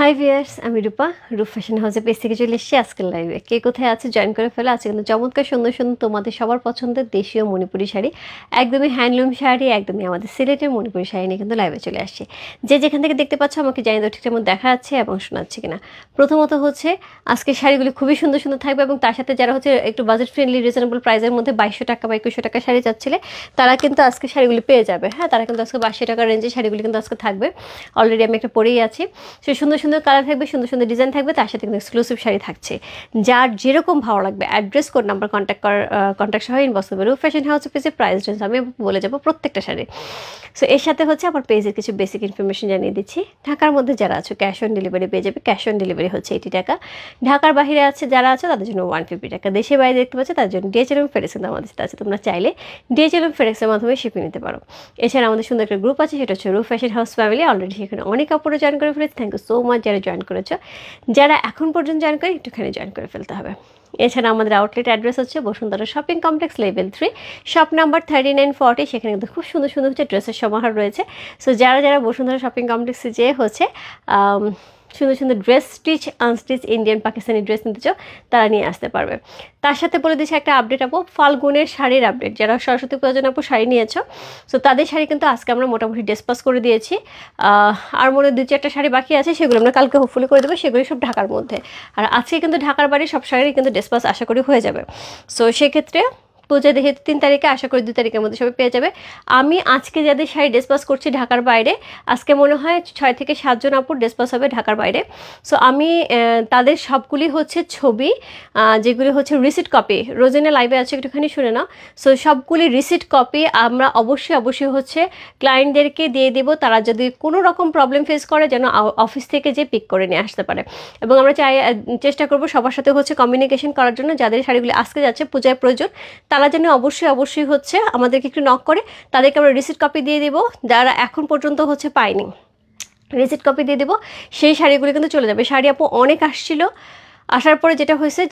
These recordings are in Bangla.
হাই ভিয়ার্স, আমি রূপা। রূপ ফ্যাশন হাউসে পেজ থেকে চলে এসেছি আজকের লাইভে। কে কোথায় আছে জয়েন করে ফেলে। আজকে কিন্তু চমৎকার সুন্দর সুন্দর তোমাদের সবার পছন্দের দেশীয় মণিপুরি শাড়ি, একদমই হ্যান্ডলুম শাড়ি, একদমই আমাদের সিলেটের মণিপুরি শাড়ি নিয়ে কিন্তু লাইভে চলে আসছে। যে যেখান থেকে দেখতে পাচ্ছ আমাকে জানিয়ে দাও ঠিকঠাক মতো দেখা যাচ্ছে এবং শোনাচ্ছে কিনা। প্রথমত হচ্ছে আজকে শাড়িগুলি খুবই সুন্দর সুন্দর থাকবে এবং তার সাথে যারা হচ্ছে একটু বাজেট ফ্রেন্ডলি রিজনেবল প্রাইসের মধ্যে 2200 টাকা বা 2100 টাকা শাড়ি চাচ্ছিলে তারা কিন্তু আজকে শাড়িগুলি পেয়ে যাবে। হ্যাঁ, তারা কিন্তু আজকে 2200 টাকার রেঞ্জে শাড়িগুলি কিন্তু আজকে থাকবে। অলরেডি আমি একটা পরেই আছি। সে সুন্দর সুন্দর কালার থাকবে, সুন্দর সুন্দর ডিজাইন থাকবে, তার সাথে কিন্তু এক্সক্লুসিভ শাড়ি থাকছে। যার যেরকম ভালো লাগবে অ্যাড্রেস কোড নাম্বার কন্ট্যাক্ট সহ ইনবক্স করবে। রূপ ফ্যাশন হাউস পেজে প্রাইস রেঞ্জ আমি বলে যাবো প্রত্যেকটা শাড়ি। সো এর সাথে হচ্ছে আমার পেজের কিছু বেসিক ইনফরমেশন জানিয়ে দিচ্ছি। ঢাকার মধ্যে যারা আছো ক্যাশ অন ডেলিভারি পেয়ে যাবে। ক্যাশ অন ডেলিভারি হচ্ছে 80 টাকা। ঢাকার বাইরে আছে যারা আছে তাদের জন্য 150 টাকা। দেশের বাইরে দেখতে পাচ্ছে তার জন্য ডিএচএল এবং ফেডেক্স কিন্তু আমাদের সাথে আছে। তোমরা চাইলে ডিএচএল এবং ফেডেক্সের মাধ্যমে শিপিং নিতে পারো। এছাড়া আমাদের সুন্দর একটা গ্রুপ আছে, সেটা হচ্ছে রূপ ফ্যাশন হাউস ফ্যামিলি। অলরেডি সেখানে অনেক কাপড়ে জয়েন করে ফেলেছে। থ্যাংক ইউ সো মাচ যারা জয়েন করেছো। যারা এখন পর্যন্ত জয়েন করে একটুখানি জয়েন করে ফেলতে হবে। এছাড়া আমাদের আউটলেট অ্যাড্রেস হচ্ছে Bashundhara shopping complex level 3 shop number 3940। সেখানে কিন্তু খুব সুন্দর সুন্দর হচ্ছে ড্রেসের সমাহার রয়েছে। সো যারা যারা বসুন্ধরা শপিং কমপ্লেক্সে যেয়ে হচ্ছে সুন্দর সুন্দর dress stitch unstitch Indian Pakistani dress নিতে চাও তারা নিয়ে আসতে পারবে। তার সাথে বলে দিচ্ছি একটা আপডেট আপু, ফাল্গুনের শাড়ির আপডেট। যারা সরস্বতী পূজার জন্য আপু শাড়ি নিয়েছো, সো তাদের শাড়ি কিন্তু আজকে আমরা মোটামুটি ডিসপাস করে দিয়েছি। আর মনে 2-4টা শাড়ি বাকি আছে, সেগুলো আমরা কালকে হোপফুলি করে দেবো। সেগুলি সব ঢাকার মধ্যে। আর আজকে কিন্তু ঢাকার বাড়ির সব শাড়ি কিন্তু ডিসপাস আশা করি হয়ে যাবে। সো সেক্ষেত্রে পূজা দেখে 3 তারিখে, আশা করি 2 তারিখের মধ্যে সবাই পেয়ে যাবে। আমি আজকে যাদের শাড়ি ডিসপাস করছি ঢাকার বাইরে, আজকে মনে হয় 6 থেকে 7 জন আপুর ডিসপাস হবে ঢাকার বাইরে। সো আমি তাদের সবগুলি হচ্ছে ছবি, যেগুলি হচ্ছে রিসিট কপি। রোজিনা লাইভে আছে, একটুখানি শুনে নাও। সো সবগুলি রিসিট কপি আমরা অবশ্যই হচ্ছে ক্লায়েন্টদেরকে দিয়ে দেবো। তারা যদি কোনো রকম প্রবলেম ফেস করে যেন অফিস থেকে যে পিক করে নিয়ে আসতে পারে। এবং আমরা চেষ্টা করবো সবার সাথে হচ্ছে কমিউনিকেশন করার জন্য। যাদের শাড়িগুলি আজকে যাচ্ছে পূজায় প্রয়োজন, তারা যেন অবশ্যই হচ্ছে আমাদেরকে একটু নক করে তাদেরকে আমরা রিসিট কপি দিয়ে দেবো। যারা এখন পর্যন্ত হচ্ছে পায়নি, রিসিট কপি দিয়ে দেবো। সেই শাড়িগুলি কিন্তু চলে যাবে। শাড়ি আপু অনেক আসছিল, আসার পরে যেটা হয়েছে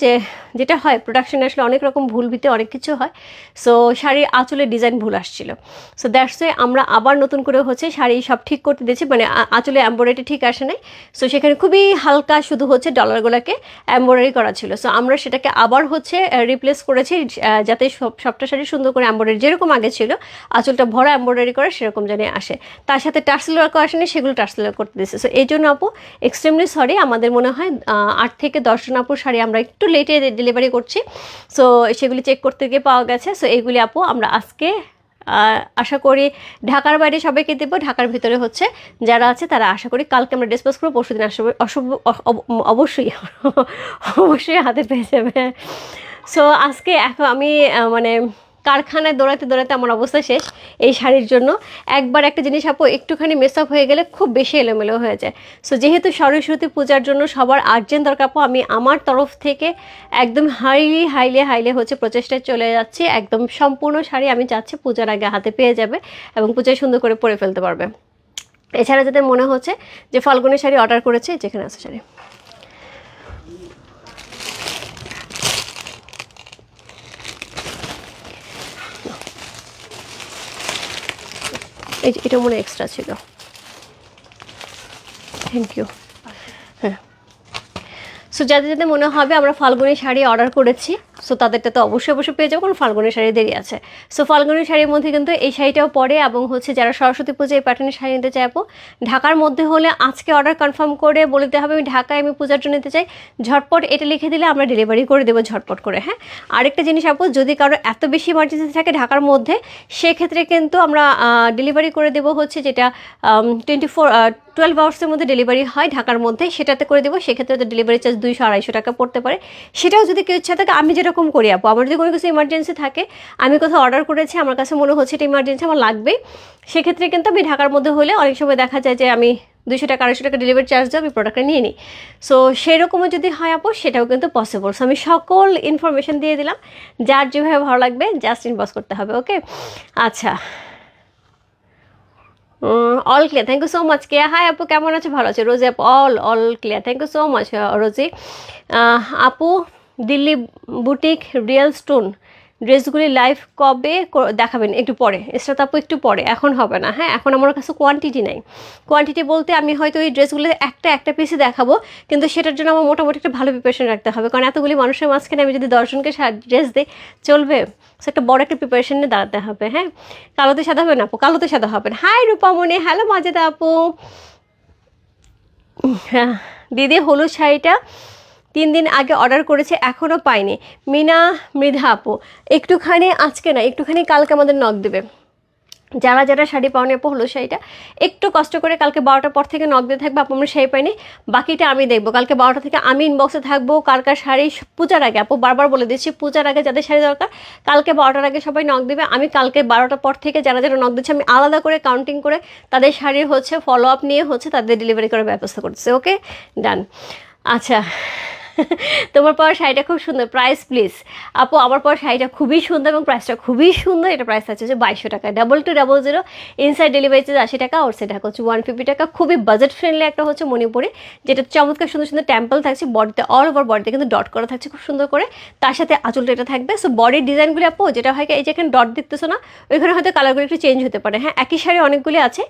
যেটা হয় প্রোডাকশনে আসলে অনেক রকম ভুল ভিতে অনেক কিছু হয়। সো শাড়ির আঁচলের ডিজাইন ভুল আসছিল। সো দ্যাটস ওয়ে আমরা আবার নতুন করে হচ্ছে শাড়ি সব ঠিক করতে দিয়েছি। মানে আঁচলে এমব্রয়ডারি ঠিক আসে নাই। সো সেখানে খুবই হালকা শুধু হচ্ছে ডলারগুলোকে এমব্রয়ডারি করা ছিল। সো আমরা সেটাকে আবার হচ্ছে রিপ্লেস করেছি, যাতে সবটা শাড়ি সুন্দর করে এমব্রয়ডারি যেরকম আগে ছিল আঁচলটা ভরা এমব্রয়ডারি করে সেরকম যেন আসে। তার সাথে টার্সেল ওয়ার্কও আসেনি, সেগুলো টার্সেল ওয়ার্ক করতে দিয়েছে। সো এই জন্য আপু এক্সট্রিমলি সরি। আমাদের মনে হয় 8 থেকে 10 জন আপুর শাড়ি আমরা একটু লেটে ডেলিভারি করছি। সো সেগুলি চেক করতে গিয়ে পাওয়া গেছে। সো এইগুলি আপু আমরা আজকে আশা করি ঢাকার বাইরে সবাইকে দেবো। ঢাকার ভিতরে হচ্ছে যারা আছে তারা আশা করি কালকে আমরা ডিসপাস করবো, পরশু দিন আসবে অবশ্যই হাতে পেয়ে যাবে। সো আজকে এখন আমি মানে কারখানায় দৌড়াতে দৌড়াতে আমার অবস্থা শেষ এই শাড়ির জন্য। একবার একটা জিনিস আপু একটুখানি মেস আপ হয়ে গেলে খুব বেশি এলোমেলো হয়ে যায়। সো যেহেতু সরস্বতী পূজার জন্য সবার আর্জেন্ট দরকার আপু, আমি আমার তরফ থেকে একদম হাইলে হচ্ছে প্রচেষ্টায় চলে যাচ্ছি। একদম সম্পূর্ণ শাড়ি আমি চাচ্ছি পূজার আগে হাতে পেয়ে যাবে এবং পূজায় সুন্দর করে পরে ফেলতে পারবে। এছাড়া যাতে মনে হচ্ছে যে ফাল্গুনের শাড়ি অর্ডার করেছে, যেখানে আছে শাড়ি এটা মনে এক্সট্রা ছিল। Thank you. হ্যাঁ, সো যাদের মনে হবে আমরা ফাল্গুনি শাড়ি অর্ডার করেছি, সো তাদেরটা তো অবশ্যই পেয়ে যাবো, কারণ ফাল্গুনি শাড়ি দেরি আছে। সো ফাল্গুনি শাড়ির মধ্যে কিন্তু এই শাড়িটাও পরে এবং হচ্ছে যারা সরস্বতী পূজা এই প্যাটার্নের শাড়ি নিতে চাইবো ঢাকার মধ্যে হলে আজকে অর্ডার কনফার্ম করে বলতে হবে আমি ঢাকায় আমি পূজার জন্য নিতে চাই, ঝটপট এটা লিখে দিলে আমরা ডেলিভারি করে দেবো ঝটপট করে। হ্যাঁ, আরেকটা জিনিস আপু, যদি কারো এত বেশি ইমার্জেন্সি থাকে ঢাকার মধ্যে, সেক্ষেত্রে কিন্তু আমরা ডেলিভারি করে দেবো হচ্ছে যেটা 12 আওয়ার্সের মধ্যে ডেলিভারি হয় ঢাকার মধ্যে, সেটাতে করে দেবো। সেক্ষেত্রে তো ডেলিভারি চার্জ 200-250 টাকা পড়তে পারে। সেটাও যদি কেউ ইচ্ছা থাকে, আমি যেরকম করি আপু, আমার যদি কোনো কিছু ইমার্জেন্সি থাকে, আমি কোথাও অর্ডার করেছি, আমার কাছে মনে হচ্ছে এটা ইমার্জেন্সি আমার লাগবে, সেক্ষেত্রে কিন্তু আমি ঢাকার মধ্যে হলে অনেক সময় দেখা যায় যে আমি 200-250 টাকা ডেলিভারি চার্জ দিয়ে আমি প্রোডাক্টটা নিয়ে নিই। সো সেরকমও যদি হয় আপু, সেটাও কিন্তু পসিবল। সো আমি সকল ইনফরমেশন দিয়ে দিলাম, যার যেভাবে ভালো লাগবে জাস্ট ইনবক্স করতে হবে। ওকে, আচ্ছা, all clear. Thank you so much. Keya hi আপু, কেমন আছে? ভালো আছে রোজি আপু? All clear. Thank you so much Rosy আপু। দিল্লি বুটিক রিয়েল স্টোন ড্রেসগুলি লাইভ কবে দেখাবেন? একটু পরে, ইসরাত আপু একটু পরে, এখন হবে না। হ্যাঁ, এখন আমার কাছে কোয়ান্টিটি নাই। কোয়ান্টিটি বলতে আমি হয়তো এই ড্রেসগুলো একটা পিসে দেখাবো, কিন্তু সেটার জন্য আমার মোটামুটি একটা ভালো প্রিপারেশন রাখতে হবে, কারণ এতগুলি মানুষের মাঝখানে আমি যদি 10 জনকে ড্রেস দিই চলবে? সো একটা বড় একটা প্রিপারেশন নিয়ে দাঁড়াতে হবে। হ্যাঁ, কালোতে সাদা হবে না আপু? কালোতে সাদা হবে না। হাই রূপামণি, হ্যালো মাজেদা আপু। হ্যাঁ দিদি, হলুদ শাড়িটা 3 দিন আগে অর্ডার করেছে, এখনও পাইনি। মিনা মৃধা আপু, একটুখানি আজকে না, একটুখানি কালকে আমাদের নক দেবে। যারা যারা শাড়ি পাওনি আপু, হলুদ শাড়িটা একটু কষ্ট করে কালকে 12টার পর থেকে নক দিয়ে থাকবে আপু, আমরা শাড়ি পাইনি, বাকিটা আমি দেখবো। কালকে 12টা থেকে আমি ইনবক্সে থাকবো। কার কার শাড়ি পূজার আগে, আপু বারবার বলে দিচ্ছি, পূজার আগে যাদের শাড়ি দরকার কালকে 12টার আগে সবাই নক দেবে। আমি কালকে 12টার পর থেকে যারা যারা নক দিচ্ছে আমি আলাদা করে কাউন্টিং করে তাদের শাড়ির ফলো আপ নিয়ে তাদের ডেলিভারি করার ব্যবস্থা করতেছে। ওকে, ডান। আচ্ছা, তোমার পাওয়ার শাড়িটা খুব সুন্দর, প্রাইস প্লিজ। আপু আমার পাওয়ার শাড়িটা খুবই সুন্দর এবং প্রাইসটা খুবই সুন্দর। এটা প্রাইস আছে যে 2200 টাকা, 2200, ইনসাইড ডেলিভারি চার্জ 80 টাকা, আর সেটা হচ্ছে 150 টাকা। খুবই বাজেট ফ্রেন্ডলি একটা মণিপুরি, যেটা চমৎকার সুন্দর সুন্দর টেম্পল থাকছে বডিতে, অল ওভার বডিতে কিন্তু ডট করা থাকছে খুব সুন্দর করে, তার সাথে আঁচলটা এটা থাকবে। সো বডির ডিজাইনগুলি আপু যেটা হয় এই যে এখানে ডট দেখতেছো না, ওইখানে হয়তো কালারগুলো একটু চেঞ্জ হতে পারে। হ্যাঁ, একই শাড়ি অনেকগুলি আছে,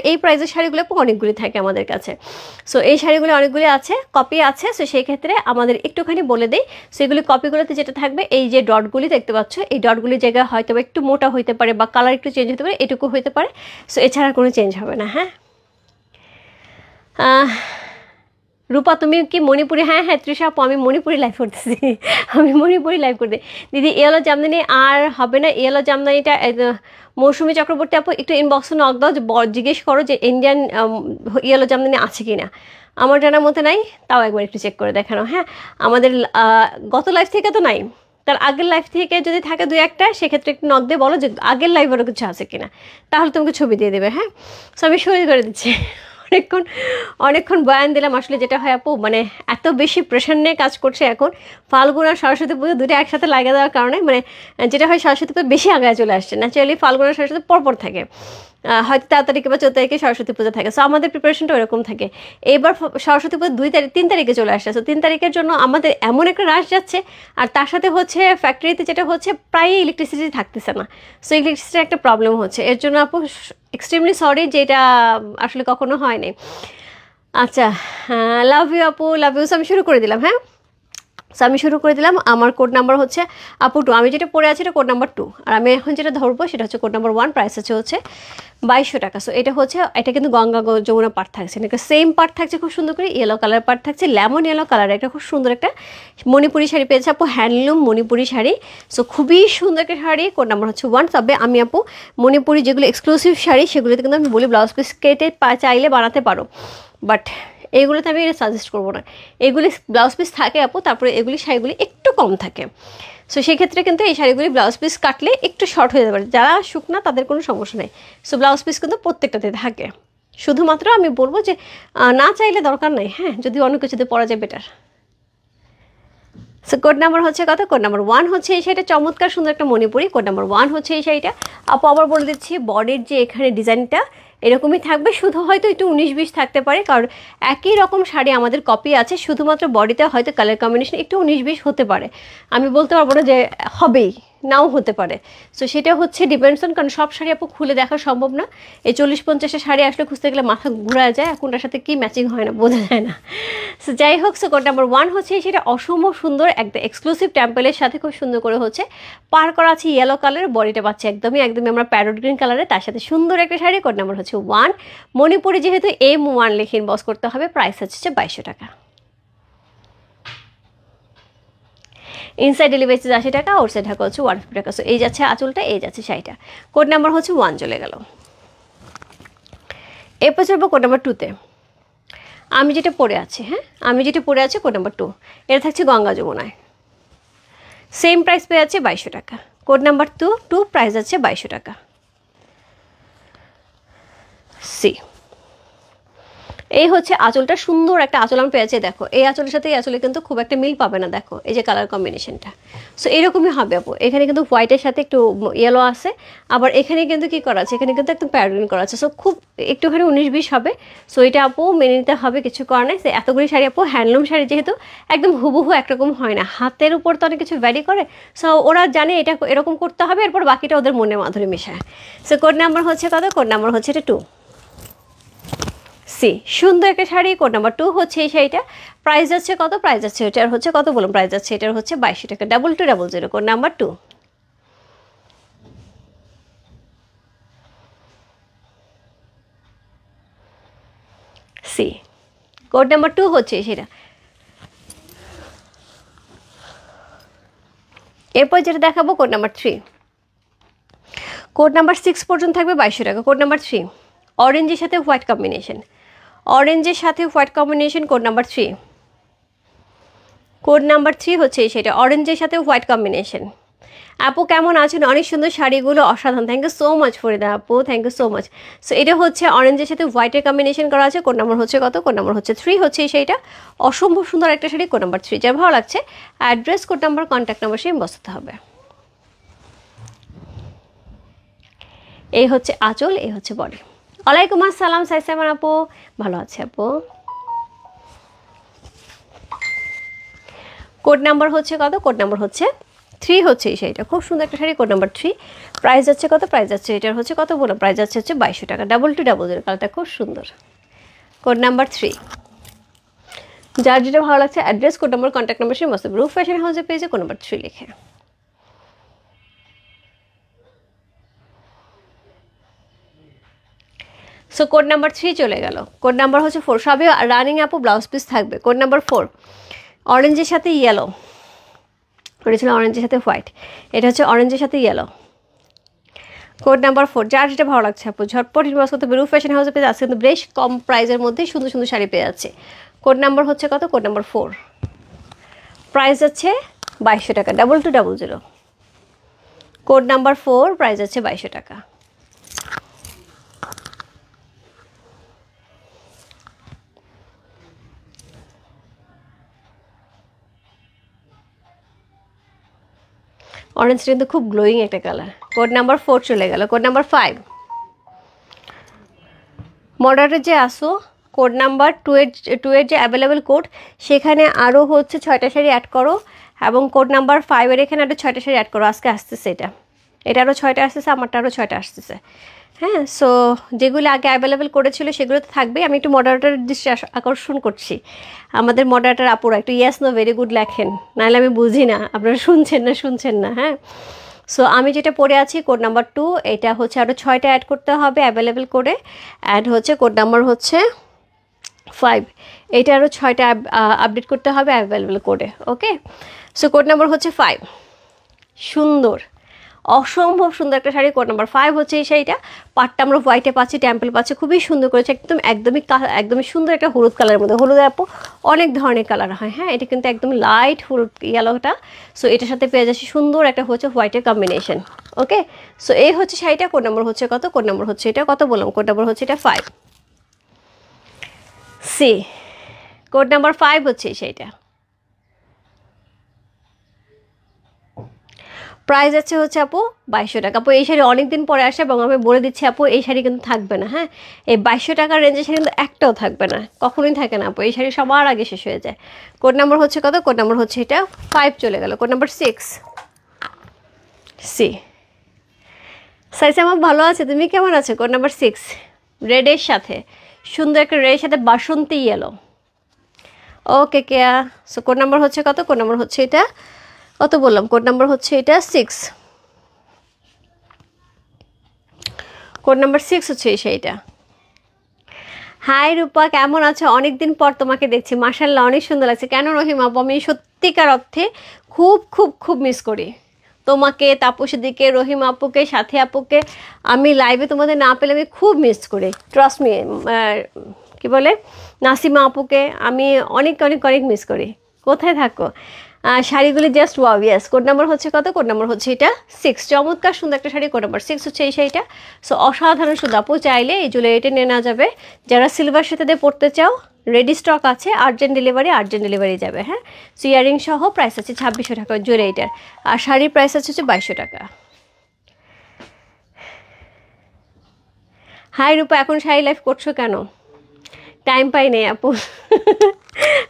এই প্রাইসের শাড়িগুলো আপু অনেকগুলি থাকে আমাদের কাছে। সো এই শাড়িগুলো অনেকগুলি আছে, কপি আছে। সো সেই ক্ষেত্রে আমাদের একটুখানি বলে দিই, সেগুলি কপিগুলোতে যেটা থাকবে এই যে ডটগুলি দেখতে পাচ্ছ, এই ডটগুলির জায়গায় হয়তো একটু মোটা হইতে পারে বা কালার একটু চেঞ্জ হতে পারে, এটুকু হইতে পারে। সো এছাড়া কোনো চেঞ্জ হবে না। হ্যাঁ, রূপা তুমি কি মণিপুরি? হ্যাঁ হ্যাঁ তৃষা আপু, আমি মণিপুরি লাইভ করতেছি, আমি মণিপুরি লাইভ করতে। দিদি ইয়েলো জামদানি আর হবে না, ইয়েলো জামদানিটা মৌসুমী চক্রবর্তী আপু একটু ইনবক্সে নক দাও, জিজ্ঞেস করো যে ইন্ডিয়ান ইয়েলো জামদানি আছে কি না। আমার জানার মতো নাই, তাও একবার একটু চেক করে দেখানো। হ্যাঁ, আমাদের গত লাইফ থেকে তো নাই, তার আগের লাইফ থেকে যদি থাকে 2-1টা, সেক্ষেত্রে একটু নক দিয়ে বলো যে আগের লাইফেরও কিছু আছে কিনা, তাহলে তোমাকে ছবি দিয়ে দেবে। হ্যাঁ, সো আমি শুরু করে দিচ্ছি। অনেকক্ষণ বয়ান দিলাম। আসলে যেটা হয় আপু, মানে এত বেশি প্রেশার নিয়ে কাজ করছে এখন, ফাল্গুন আর সরস্বতী পুজো দুটো একসাথে লাগিয়ে দেওয়ার কারণে মানে যেটা হয় সরস্বতী পুজো বেশি আগায় চলে আসছে। ন্যাচারালি ফাল্গুন আর সরস্বতী পরপর থাকে, হয়তো 3 তারিখে বা 4 তারিখে সরস্বতী পুজো থাকে। সো আমাদের প্রিপারেশনটা ওরকম থাকে। এইবার সরস্বতী পুজো 3 তারিখে চলে আসছে। সো 3 তারিখের জন্য আমাদের এমন একটা রাশ যাচ্ছে, আর তার সাথে ফ্যাক্টরিতে যেটা হচ্ছে প্রায়ই ইলেকট্রিসিটি থাকতেছে না। সো ইলেকট্রিসিটির একটা প্রবলেম হচ্ছে, এর জন্য আপু এক্সট্রিমলি সরি, যেটা আসলে কখনো হয়নি। আচ্ছা, লাভ ইউ আপু, লাভ ইউ। আমি শুরু করে দিলাম। হ্যাঁ, সো আমি শুরু করে দিলাম। আমার কোড নাম্বার হচ্ছে আপু 2, আমি যেটা পড়ে আছি এটা কোড নাম্বার 2, আর আমি এখন যেটা ধরবো সেটা হচ্ছে কোড নাম্বার 1, প্রাইস হচ্ছে 2200 টাকা। সো এটা কিন্তু গঙ্গা যমুনা পার্ট থাকছে, এটা সেম পার্ট থাকছে খুব সুন্দর করে, ইয়েলো কালার পার্ট থাকছে, লেমন ইয়েলো কালার, একটা খুব সুন্দর একটা মণিপুরি শাড়ি পেয়েছে আপু, হ্যান্ডলুম মণিপুরি শাড়ি। সো খুবই সুন্দর একটা শাড়ি, কোড নাম্বার হচ্ছে 1। তবে আমি আপু মণিপুরি যেগুলো এক্সক্লুসিভ শাড়ি সেগুলোতে কিন্তু আমি বলি ব্লাউজ পিস কেটে চাইলে বানাতে পারো, বাট এইগুলোতে আমি সাজেস্ট করবো না। এগুলি ব্লাউজ পিস থাকে আপু, তারপরে এগুলি শাড়িগুলি একটু কম থাকে। সো সেক্ষেত্রে কিন্তু এই শাড়িগুলি ব্লাউজ পিস কাটলে একটু শর্ট হয়ে যেতে পারে, যারা শুকনা তাদের কোনো সমস্যা নেই। সো ব্লাউজ পিস কিন্তু প্রত্যেকটাতে থাকে, শুধুমাত্র আমি বলবো যে না চাইলে দরকার নাই। হ্যাঁ, যদি অন্য কিছুতে পরা যায় বেটার। সো কোড নাম্বার হচ্ছে কত? কোড নাম্বার 1 হচ্ছে এই শাড়িটা, চমৎকার সুন্দর একটা মণিপুরি। কোড নাম্বার 1 হচ্ছে এই শাড়িটা আপু। আবার বলে দিচ্ছি, বডির যে এখানে ডিজাইনটা এরকমই থাকবে, শুধু হয়তো একটু 19-20 থাকতে পারে, কারণ একই রকম শাড়ি আমাদের কপি আছে, শুধুমাত্র বডিতে হয়তো কালার কম্বিনেশন একটু 19-20 হতে পারে। আমি বলতে পারবো না যে হবেই, নাও হতে পারে। সো সেটা হচ্ছে ডিপেন্ডস অন, কারণ সব শাড়ি আপু খুলে দেখা সম্ভব না। এই 40-50 শাড়ি আসলে খুঁজতে গেলে মাথা ঘোরা যায়, কোনটার সাথে কি ম্যাচিং হয় না বোঝা যায় না। সো যাই হোক, সো কোড নাম্বার 1 হচ্ছে সেটা অসম্ভব সুন্দর, একটা এক্সক্লুসিভ টেম্পলের সাথে খুব সুন্দর করে পার করা আছে ইয়েলো কালারের, বডিটা পাচ্ছে একদমই আমরা প্যারোট গ্রিন কালারে, তার সাথে সুন্দর একটা শাড়ি। কোড নাম্বার হচ্ছে 1। মণিপুরি যেহেতু M1 লিখে ইনবক্স করতে হবে, প্রাইস হচ্ছে 2200 টাকা। ইনসাইড ডেলিভারি চার্জ 80 টাকা, ওর সাইড ঢাকা হচ্ছে 150 টাকা। সো এই যাচ্ছে আঁচলটা, এই যাচ্ছে শাড়িটা। কোড নাম্বার হচ্ছে 1 চলে গেল। এরপর চলবো কোড নাম্বার 2-তে। আমি যেটা পরে আছি, হ্যাঁ আমি যেটা পরে আছি কোড নাম্বার 2, এটা থাকছে গঙ্গা যমুনায়, সেম প্রাইস পেয়ে যাচ্ছে 2200 টাকা। কোড নাম্বার 2 প্রাইস আছে 2200 টাকা। সি এই হচ্ছে আঁচলটা, সুন্দর একটা আঁচল আমি পেয়েছি। দেখো এই আঁচলের সাথে এই আঁচলে কিন্তু খুব একটা মিল পাবে না, দেখো এই যে কালার কম্বিনেশনটা। সো এরকমই হবে আপু। এখানে কিন্তু হোয়াইটের সাথে একটু ইয়েলো আছে, আবার এখানে কিন্তু কি করা আছে, এখানে কিন্তু একদম প্যারোলিন করা আছে। সো খুব একটুখানি 19-20 হবে। সো এটা আপু মেনে নিতে হবে, কিছু করার নাই। এতগুলি শাড়ি আপু হ্যান্ডলুম শাড়ি যেহেতু একদম হুবহু একরকম হয় না, হাতের উপর তো অনেক কিছু ভ্যারি করে। সো ওরা জানে এটা এরকম করতে হবে, এরপর বাকিটা ওদের মনে মাধুরী মেশায়। সো কোড নাম্বার হচ্ছে কত, কোড নাম্বার হচ্ছে এটা 2 সি। সুন্দর একটা শাড়ি, কোড নাম্বার 2 হচ্ছে এই শাড়িটা। প্রাইস যাচ্ছে কত, প্রাইস যাচ্ছে এটার হচ্ছে কত বলুন, প্রাইস যাচ্ছে এটার হচ্ছে 2200 টাকা। 2200, code number 2 C. Code number 2 হচ্ছে সেটা। এরপর যেটা দেখাবো কোড নাম্বার 3। কোড নাম্বার 6 পর্যন্ত থাকবে 2200 টাকা। কোড নাম্বার 3 অরেঞ্জের সাথে হোয়াইট কম্বিনেশন, অরেঞ্জের সাথে white combination. Code number 3, code number 3 হচ্ছে সেটা, অরেঞ্জের সাথে হোয়াইট কম্বিনেশন। আপু কেমন আছেন? অনেক সুন্দর শাড়িগুলো, অসাধারণ। Thank you so much Farida আপু, thank you so much. So এটা হচ্ছে অরেঞ্জের সাথে হোয়াইটের কম্বিনেশন করা আছে। কোড নাম্বার হচ্ছে কত, কোড নাম্বার হচ্ছে 3 হচ্ছে সেইটা। অসম্ভব সুন্দর একটা শাড়ি, কোড নাম্বার 3। যা ভালো লাগছে address, code number, contact number same বসাতে হবে। এই হচ্ছে আঁচল, এই হচ্ছে বডি। ওয়ালাইকুম আসসালাম সাইসামান আপু, ভালো আছে আপু। কোড নাম্বার হচ্ছে কত, কোড নাম্বার হচ্ছে 3 হচ্ছে এই শাড়িটা। খুব সুন্দর একটা শাড়ি, কোড নাম্বার 3। প্রাইস যাচ্ছে কত, প্রাইস যাচ্ছে এটার হচ্ছে কত বলো, প্রাইস যাচ্ছে হচ্ছে 2200 টাকা। 2200, কালারটা খুব সুন্দর। Code number 3। যার যেটা ভালো লাগছে address, code number, contact number same বসাতে। রূপ ফ্যাশন হাউসে পেয়েছে কোড নাম্বার 3 লিখে। সো কোড নাম্বার 3 চলে গেল। কোড নাম্বার হচ্ছে 4। সবই রানিং আপু ব্লাউজ পিস থাকবে। কোড নাম্বার 4 অরেঞ্জের সাথে ইয়েলো, ওটা ছিল অরেঞ্জের সাথে হোয়াইট, এটা হচ্ছে অরেঞ্জের সাথে ইয়েলো। কোড নাম্বার 4, যার যেটা ভালো লাগছে আপু ঝটপট ইনবক্স করতে। রূপ ফ্যাশন হাউসে পেয়ে যাচ্ছে কিন্তু বেশ কম প্রাইসের মধ্যে সুন্দর সুন্দর শাড়ি পেয়ে যাচ্ছে। কোড নাম্বার হচ্ছে কত, কোড নাম্বার 4। প্রাইস যাচ্ছে 2200 টাকা। 2200, কোড নাম্বার 4, প্রাইস যাচ্ছে 2200 টাকা। অরেঞ্জটা কিন্তু খুব গ্লোয়িং একটা কালার। কোড নাম্বার 4 চলে গেল। কোড নাম্বার 5 মডারের যে আসো, কোড নাম্বার 2 এর যে অ্যাভেলেবেল কোড, সেখানে আরও হচ্ছে 6টা শাড়ি অ্যাড করো, এবং কোড নাম্বার 5 এখানে আরও 6টা শাড়ি অ্যাড করো। আজকে আসতেছে এটা আরও 6টা আসতেছে, আমারটা আরও 6টা আসতেছে। হ্যাঁ, সো যেগুলো আগে অ্যাভেলেবেল করেছিল সেগুলো তো থাকবেই। আমি একটু মডারেটারের দৃষ্টি আকর্ষণ করছি। আমাদের মডারেটার আপুরা একটু ইয়েস নো ভেরি গুড লেখেন, নাহলে আমি বুঝি না আপনারা শুনছেন না। হ্যাঁ, সো আমি যেটা পড়ে আছি কোড নাম্বার 2, এটা হচ্ছে আরও 6টা অ্যাড করতে হবে অ্যাভেলেবেল করে। অ্যাড হচ্ছে কোড নাম্বার হচ্ছে 5, এটা আরও 6টা আপডেট করতে হবে অ্যাভেলেবেল কোডে। ওকে, সো কোড নাম্বার হচ্ছে 5। সুন্দর, অসম্ভব সুন্দর একটা শাড়ি। কোড নাম্বার 5 হচ্ছে এই শাড়িটা। পাটটা আমরা হোয়াইটে পাচ্ছি, টেম্পল পাচ্ছি, খুবই সুন্দর করেছে। একদমই সুন্দর একটা হলুদ কালারের মধ্যে। হলুদ আপু অনেক ধরনের কালার হয়। হ্যাঁ, এটা কিন্তু একদম লাইট হলুদ ইয়েলোটা। সো এটার সাথে পেয়ে যাচ্ছে সুন্দর একটা হচ্ছে হোয়াইটের কম্বিনেশন। ওকে, সো এই হচ্ছে শাড়িটা। কোড নাম্বার হচ্ছে কত, কোড নাম্বার হচ্ছে এটা কত বললাম, কোড নাম্বার হচ্ছে এটা 5 সি। কোড নাম্বার 5 হচ্ছে এই শাড়িটা। প্রাইস আছে হচ্ছে আপু 2200 টাকা। আপু এই শাড়ি অনেকদিন পরে আসে, এবং আমি বলে দিচ্ছি আপু এই শাড়ি কিন্তু থাকবে না। হ্যাঁ, এই 2200 টাকার রেঞ্জের শাড়ি কিন্তু একটাও থাকবে না, কখনোই থাকে না আপু। এই শাড়ি সবার আগে শেষ হয়ে যায়। কোড নাম্বার হচ্ছে কত, কোড নাম্বার হচ্ছে এটা 5 চলে গেল। Code number 6 C. সাইজ আমার ভালো আছে, তুমি কেমন আছো? কোড নাম্বার 6 রেডের সাথে, সুন্দর একটা রেডের সাথে বাসন্তী ইয়েলো। ওকে কেয়া। সো কোড নাম্বার হচ্ছে কত, কোড নাম্বার হচ্ছে এটা কত বললাম, কোড নাম্বার হচ্ছে এটা 6। কোড নাম্বার 6 হচ্ছে এই শাড়িটা। হাই রূপা, কেমন আছো? অনেকদিন পর তোমাকে দেখছি, মাশাআল্লাহ অনেক সুন্দর লাগছে। কেন রহিমা আপু, আমি সত্যিকার অর্থে খুব খুব খুব মিস করি তোমাকে, তাপসীদিকে, রহিমা আপুকে, সাথী আপুকে। আমি লাইভে তোমাদের না পেলে আমি খুব মিস করি, ট্রাস্ট মি। কি বলে, নাসিমা আপুকে আমি অনেক অনেক অনেক মিস করি। কোথায় থাকো? শাড়িগুলি just wow, yes. Code number হচ্ছে কত? কোড নাম্বার হচ্ছে এটা 6। চমৎকার সুন্দর একটা শাড়ি, কোড নাম্বার 6 হচ্ছে এই শাড়িটা। সো অসাধারণ সুন্দর, আপু চাইলে এই জুয়েলারিটা নিয়ে নেওয়া যাবে। যারা সিলভার সাথে দিয়ে পড়তে চাও, রেডি স্টক আছে, আর্জেন্ট ডেলিভারি যাবে। হ্যাঁ, সো ইয়ারিং সহ প্রাইস আছে 2600 টাকা জুয়েলারিটার, আর শাড়ির প্রাইস হচ্ছে 2200 টাকা। হাই রূপা, এখন শাড়ি লাইফ করছো কেন? টাইম পাই নেই আপু।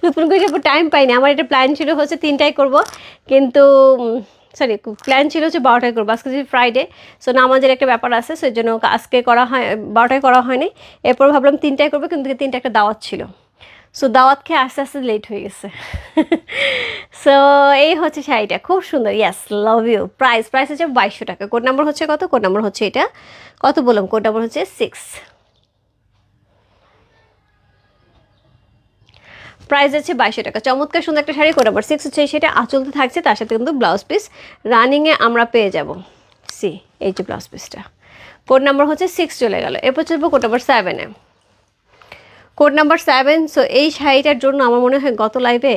নতুন করে আপু টাইম পাইনি। আমার এটা প্ল্যান ছিল হচ্ছে 3টায় করব, কিন্তু সরি, প্ল্যান ছিল হচ্ছে 12টায় করবো। আজকে যে ফ্রাইডে, সো নামাজের একটা ব্যাপার আছে, সেই জন্য আজকে করা হয় 12টায় করা হয়নি। এরপর ভাবলাম 3টায় করবো, কিন্তু 3টা একটা দাওয়াত ছিল, সো দাওয়াত খেয়ে আস্তে আস্তে লেট হয়ে গেছে। সো এই হচ্ছে শাড়িটা, খুব সুন্দর, ইয়াস, লাভ ইউ। প্রাইস হচ্ছে 2200 টাকা। কোড নাম্বার হচ্ছে কত? কোড নাম্বার হচ্ছে এটা, কত বললাম? কোড নাম্বার হচ্ছে 6। প্রাইস আছে 2200 টাকা। চমৎকার সুন্দর একটা শাড়ি, কোড নাম্বার 6 হচ্ছে সেটা। আঁচলতে থাকছে, তার সাথে কিন্তু ব্লাউজ পিস রানিংয়ে আমরা পেয়ে যাব। সি, এই যে ব্লাউজ পিসটা, কোড নাম্বার হচ্ছে 6 চলে গেল। এরপর চলবো কোড নাম্বার 7-এ। Code number 7। সো এই শাড়িটার জন্য আমার মনে হয় গত লাইভে,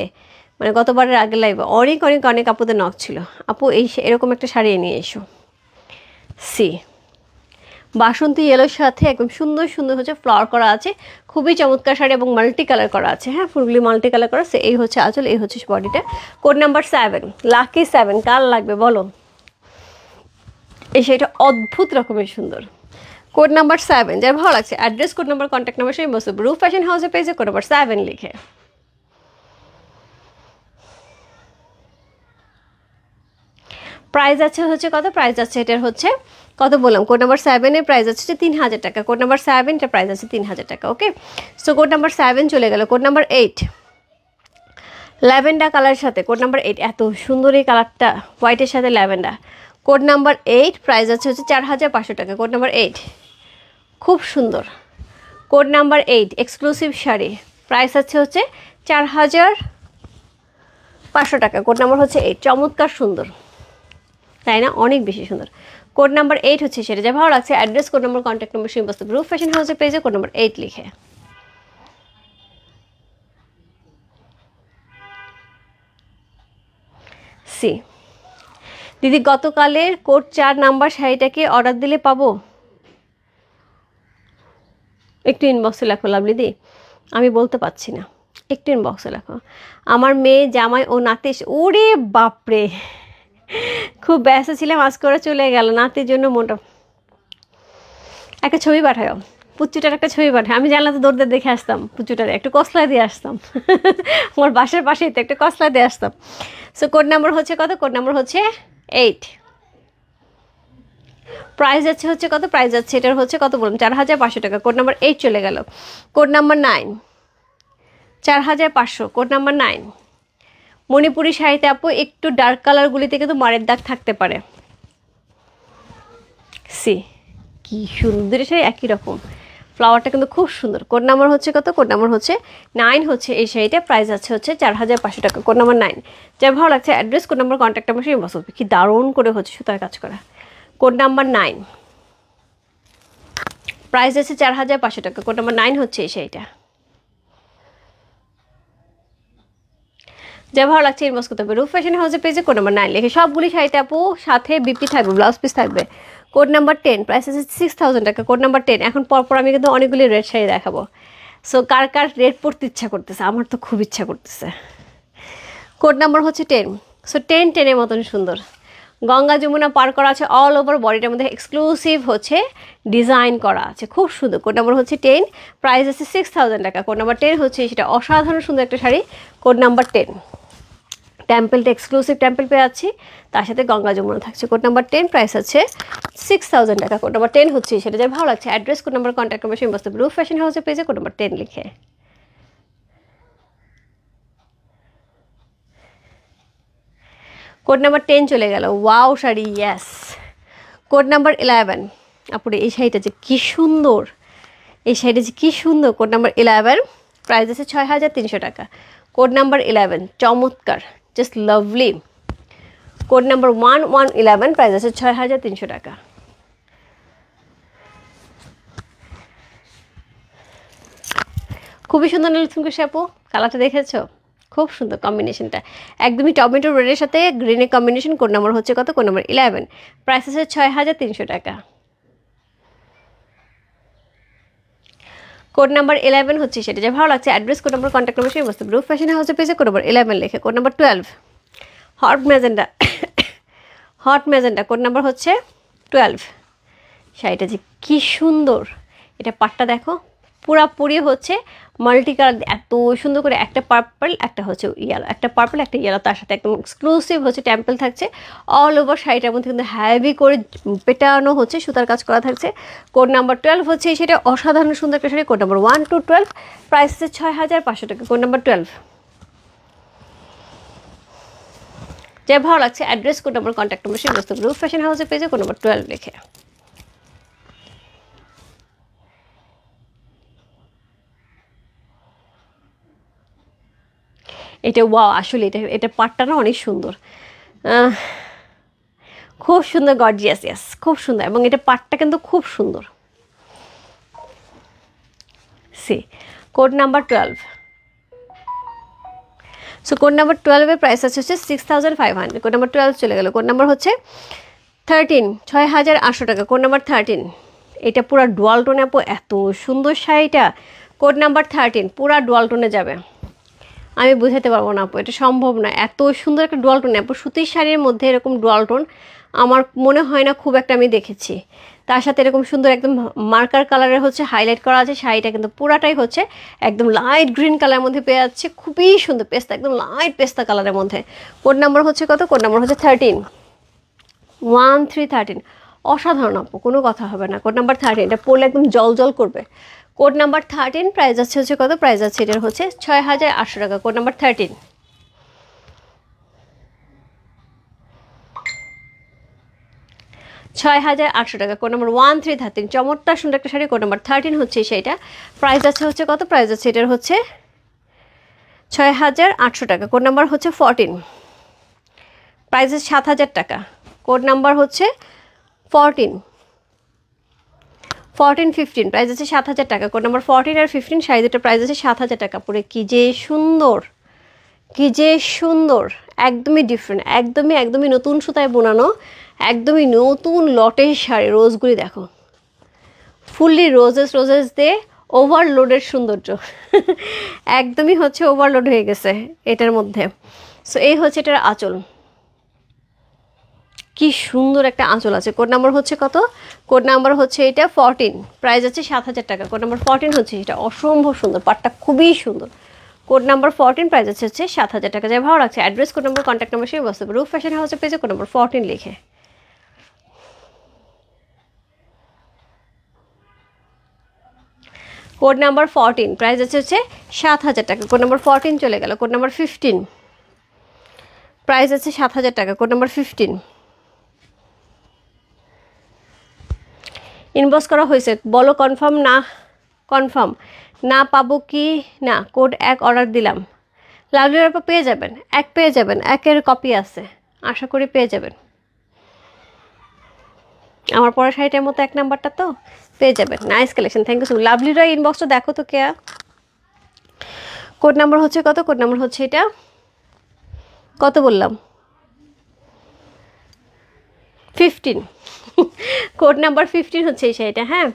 মানে গতবারের আগের লাইভে অনেক আপুদের নক ছিল, আপু এই এরকম একটা শাড়ি নিয়ে এসো। সি, বাসন্তী ইয়েলোর সাথে একদম সুন্দর সুন্দর হচ্ছে ফ্লাওয়ার করা আছে, খুবই চমৎকার শাড়ি, এবং মাল্টি কালার করা আছে। হ্যাঁ, ফুলগুলি মাল্টি কালার করা আছে। এই হচ্ছে আঁচল, এই হচ্ছে বডিটা। Code number 7, lucky 7। কার লাগবে বলো? এই শাড়িটা অদ্ভুত রকমের সুন্দর। কোড নাম্বার 7, যার ভালো লাগছে address, code number, contact number সেই বস্তু রূপ ফ্যাশন হাউসে পেয়েছে কোড নাম্বার 7 লিখে। প্রাইস আছে হচ্ছে কত? প্রাইস আছে এটার হচ্ছে কত বললাম? কোড নাম্বার 7-এর প্রাইস আছে 3000 টাকা। কোড নাম্বার 7, এটার প্রাইস আছে 3000 টাকা। ওকে, সো কোড নাম্বার 7 চলে গেল। কোড নাম্বার 8, ল্যাভেন্ডার কালারের সাথে কোড নাম্বার 8, এত সুন্দর এই কালারটা, হোয়াইটের সাথে ল্যাভেন্ডার। কোড নাম্বার 8, প্রাইস আছে হচ্ছে 4500 টাকা। কোড নাম্বার 8, খুব সুন্দর। Code number 8 exclusive sari, price আছে হচ্ছে 4500 টাকা। কোড নাম্বার হচ্ছে 8, চমৎকার সুন্দর, তাই না? অনেক বেশি সুন্দর। কোড নাম্বার 8 হচ্ছে সেটা, যা ভালো লাগছে address, code number, contact number সেই বস্তু রূপ ফ্যাশন হাউসের পেজে কোড নাম্বার 8 লিখে। সি, দিদি গতকালের কোড 4 নাম্বার শাড়িটাকে অর্ডার দিলে পাবো? একটু ইনবক্সে লেখো লাভলি দি, আমি বলতে পারছি না, একটু ইনবক্সে লেখো। আমার মেয়ে, জামাই ও নাতি, ওরে বাপরে, খুব ব্যস্ত ছিলাম, আজকে ওরা চলে গেল। নাতির জন্য মনটা, একটা ছবি পাঠাও, পুচুটার একটা ছবি পাঠায়। আমি জানলাম তো দৌড়তে দেখে আসতাম, পুচুটারে একটু কসলা দিয়ে আসতাম। আমার বাসার পাশেই তো, একটা কসলা দিয়ে আসতাম। সো কোড নাম্বার হচ্ছে কত? কোড নাম্বার হচ্ছে 8। প্রাইস আছে হচ্ছে কত? প্রাইস আছে এটার হচ্ছে কত বলুন? 4500 টাকা। কোড নাম্বার 8 চলে গেল। Code number 9, 4500। Code number 9, Manipuri শাড়িতে আপু একটু ডার্ক কালারগুলিতে কিন্তু মারের দাগ থাকতে পারে। সি, কি সুন্দর শাড়ি, একই রকম ফ্লাওয়ারটা কিন্তু খুব সুন্দর। কোড নাম্বার হচ্ছে কত? কোড নাম্বার হচ্ছে 9 হচ্ছে এই শাড়িটা, প্রাইস আছে হচ্ছে 4500 টাকা। কোড নাম্বার 9, যার ভালো লাগছে address, code number, contact number সেই বসবে। কি দারুণ করে হচ্ছে সুতার কাজ করা। কোড নাম্বার 9, প্রাইস আছে 4500 টাকা। কোড নাম্বার 9 হচ্ছে এই শাড়িটা, যা ভালো লাগছে ইনবক্স করতে হবে রূপ ফ্যাশন হাউসের পেজে কোড নাম্বার 9 লিখে। সবগুলি শাড়িতে আপু সাথে বিপি থাকবে, ব্লাউজ পিস থাকবে। কোড নাম্বার 10, প্রাইস আছে 6000 টাকা। কোড নাম্বার 10, এখন পরপর আমি কিন্তু অনেকগুলি রেড শাড়ি দেখাবো। সো কার কার রেড পরতে ইচ্ছা করতেছে? আমার তো খুব ইচ্ছা করতেছে। কোড নাম্বার হচ্ছে 10। সো 10-10-এর মতন সুন্দর, গঙ্গা যমুনা পার করা আছে, অল ওভার বডিটার মধ্যে এক্সক্লুসিভ হচ্ছে ডিজাইন করা আছে, খুব সুন্দর। কোড নাম্বার হচ্ছে 10, প্রাইস আছে 6000 টাকা। কোড নাম্বার 10 হচ্ছে সেটা, অসাধারণ সুন্দর একটা শাড়ি। কোড নাম্বার 10, টেম্পলটা এক্সক্লুসিভ টেম্পল পেয়ে যাচ্ছি, তার সাথে গঙ্গা যমুনা থাকছে। কোড নাম্বার 10, প্রাইস আছে 6000 টাকা। কোড নাম্বার 10 হচ্ছে সেটা, যার ভালো লাগছে address, code number, contact number সেই বস্তু রূপ ফ্যাশন হাউসের পেজে কোড নাম্বার 10 লিখে। কোড নাম্বার 10 চলে গেল। Wow sari, yes. Code number 11, আপুরে এই শাড়িটা যে কি সুন্দর, এই শাড়িটা যে কি সুন্দর। কোড নাম্বার 11, প্রাইস আছে 6300 টাকা। কোড নাম্বার 11, চমৎকার, just lovely. Code number 1111, price আছে 6300 টাকা। খুবই সুন্দর নীলসুমকে আপু, কালারটা দেখেছো? খুব সুন্দর কম্বিনেশনটা, একদমই টমেটো রেডের সাথে গ্রিনের কম্বিনেশন। কোড নাম্বার হচ্ছে কত? কোড নাম্বার 11, প্রাইস আছে 6300 টাকা। কোড নাম্বার 11 হচ্ছে সেটা, যা ভালো লাগছে address, code number, contact number সেই বস্তু রূপ ফ্যাশন হাউসে পেয়েছে। কোড নাম্বার 11 লিখে। Code number 12 hot magenta, hot magenta, code number হচ্ছে 12। শাড়িটা যে কি সুন্দর, এটা পাটটা দেখো পুরাপুরি হচ্ছে মাল্টি কালার, এত সুন্দর করে, একটা পার্পল একটা হচ্ছে ইয়েলো, একটা পার্পল একটা ইয়েলো, তার সাথে একদম এক্সক্লুসিভ হচ্ছে টেম্পল থাকছে অল ওভার শাড়িটার মধ্যে, কিন্তু হ্যাভি করে পেটানো হচ্ছে, সুতার কাজ করা থাকছে। কোড নাম্বার 12 হচ্ছে সেটা অসাধারণ সুন্দর একটা sari. Code number 1 to 12, price হচ্ছে 6500 টাকা। কোড নাম্বার 12, যা ভালো লাগছে address, code number, contact number সেই বস্তু রূপ ফ্যাশন হাউসে পেয়েছে। কোড নাম্বার 12 লিখে। এটা ওয়াও, আসলে এটা পাটটা না অনেক সুন্দর, খুব সুন্দর, গর্জিয়াস, ইয়াস খুব সুন্দর, এবং এটা পাটটা কিন্তু খুব সুন্দর। See code number 12, so code number 12-এর প্রাইস আছে হচ্ছে 6500। কোড নাম্বার 12 চলে গেল। কোড নাম্বার হচ্ছে 13, 6800 টাকা। কোড নাম্বার 13, এটা পুরা ডুয়াল টোনে আপু, এত সুন্দর শাড়িটা। কোড নাম্বার 13 পুরা ডুয়াল টোনে যাবে, আমি বুঝাতে পারবো না আপু, এটা সম্ভব না, এত সুন্দর একটা ডুয়াল টোন আপু। সুতির শাড়ির মধ্যে এরকম ডুয়াল টোন আমার মনে হয় না খুব একটা আমি দেখেছি। তার সাথে এরকম সুন্দর একদম মার্কার কালারের হচ্ছে হাইলাইট করা আছে শাড়িটা, কিন্তু পুরাটাই হচ্ছে একদম লাইট গ্রিন কালারের মধ্যে পেয়ে যাচ্ছে, খুবই সুন্দর, পেস্তা, একদম লাইট পেস্তা কালারের মধ্যে। কোড নাম্বার হচ্ছে কত? কোড নাম্বার হচ্ছে 13, 13, অসাধারণ আপু, কোনো কথা হবে না। কোড নাম্বার 13, এটা পরলে একদম জল জল করবে। কোড নাম্বার 13, প্রাইস আছে হচ্ছে কত? প্রাইস আছে এটার হচ্ছে 6800 টাকা। কোড নাম্বার 13, 6800 টাকা। কোড নাম্বার 13, চমৎকার সুন্দর একটা শাড়ি। কোড নাম্বার 13 হচ্ছে সেইটা, প্রাইস আছে হচ্ছে কত? প্রাইস আছে এটার হচ্ছে 6800 টাকা। কোড নাম্বার হচ্ছে 14, প্রাইস আছে 7000 টাকা। কোড নাম্বার হচ্ছে 14, 15, প্রাইস আছে 7000 টাকা। কোড নাম্বার 14 আর 15 শাড়ি দুটো প্রাইস আছে 7000 টাকা। পরে কি যে সুন্দর, কি যে সুন্দর, একদমই ডিফারেন্ট, একদমই নতুন সুতায় বোনানো, একদমই নতুন লটের শাড়ি। রোজগুলি দেখো, ফুললি রোজেস দিয়ে ওভারলোডের সৌন্দর্য, একদমই হচ্ছে ওভারলোড হয়ে গেছে এটার মধ্যে। সো এই হচ্ছে এটার আঁচল, কি সুন্দর একটা আঁচল আছে। কোড নাম্বার হচ্ছে কত? কোড নাম্বার হচ্ছে এটা 14, প্রাইস আছে 7000 টাকা। কোড নাম্বার 14 হচ্ছে এটা, অসম্ভব সুন্দর, পাটটা খুবই সুন্দর। কোড নাম্বার 14, প্রাইস আছে হচ্ছে 7000 টাকা। যাই ভালো লাগছে address, code number, contact number সেই বস্তু রূপ ফ্যাশন হাউসে পেয়েছে। কোড নাম্বার 14 লিখে। কোড নাম্বার 14, প্রাইস আছে হচ্ছে 7000 টাকা। কোড নাম্বার 14 চলে গেল। কোড নাম্বার 15, প্রাইস আছে 7000 টাকা। কোড নাম্বার 15, ইনবক্স করা হয়েছে, বলো কনফার্ম না, কনফার্ম না পাবো কি না। কোড 1 অর্ডার দিলাম, লাভলির আপা পেয়ে যাবেন, 1 পেয়ে যাবেন, 1-এর কপি আছে, আশা করি পেয়ে যাবেন। আমার পরা শাড়িটার মতো 1 নাম্বারটা তো পেয়ে যাবেন। Nice collection, thank you so much. লাভলিরা ইনবক্সটা দেখো তো কেয়া। কোড নাম্বার হচ্ছে কত? কোড নাম্বার হচ্ছে এটা কত বললাম? 15, কোড নাম্বার 15 হচ্ছে এই শাড়িটা। হ্যাঁ,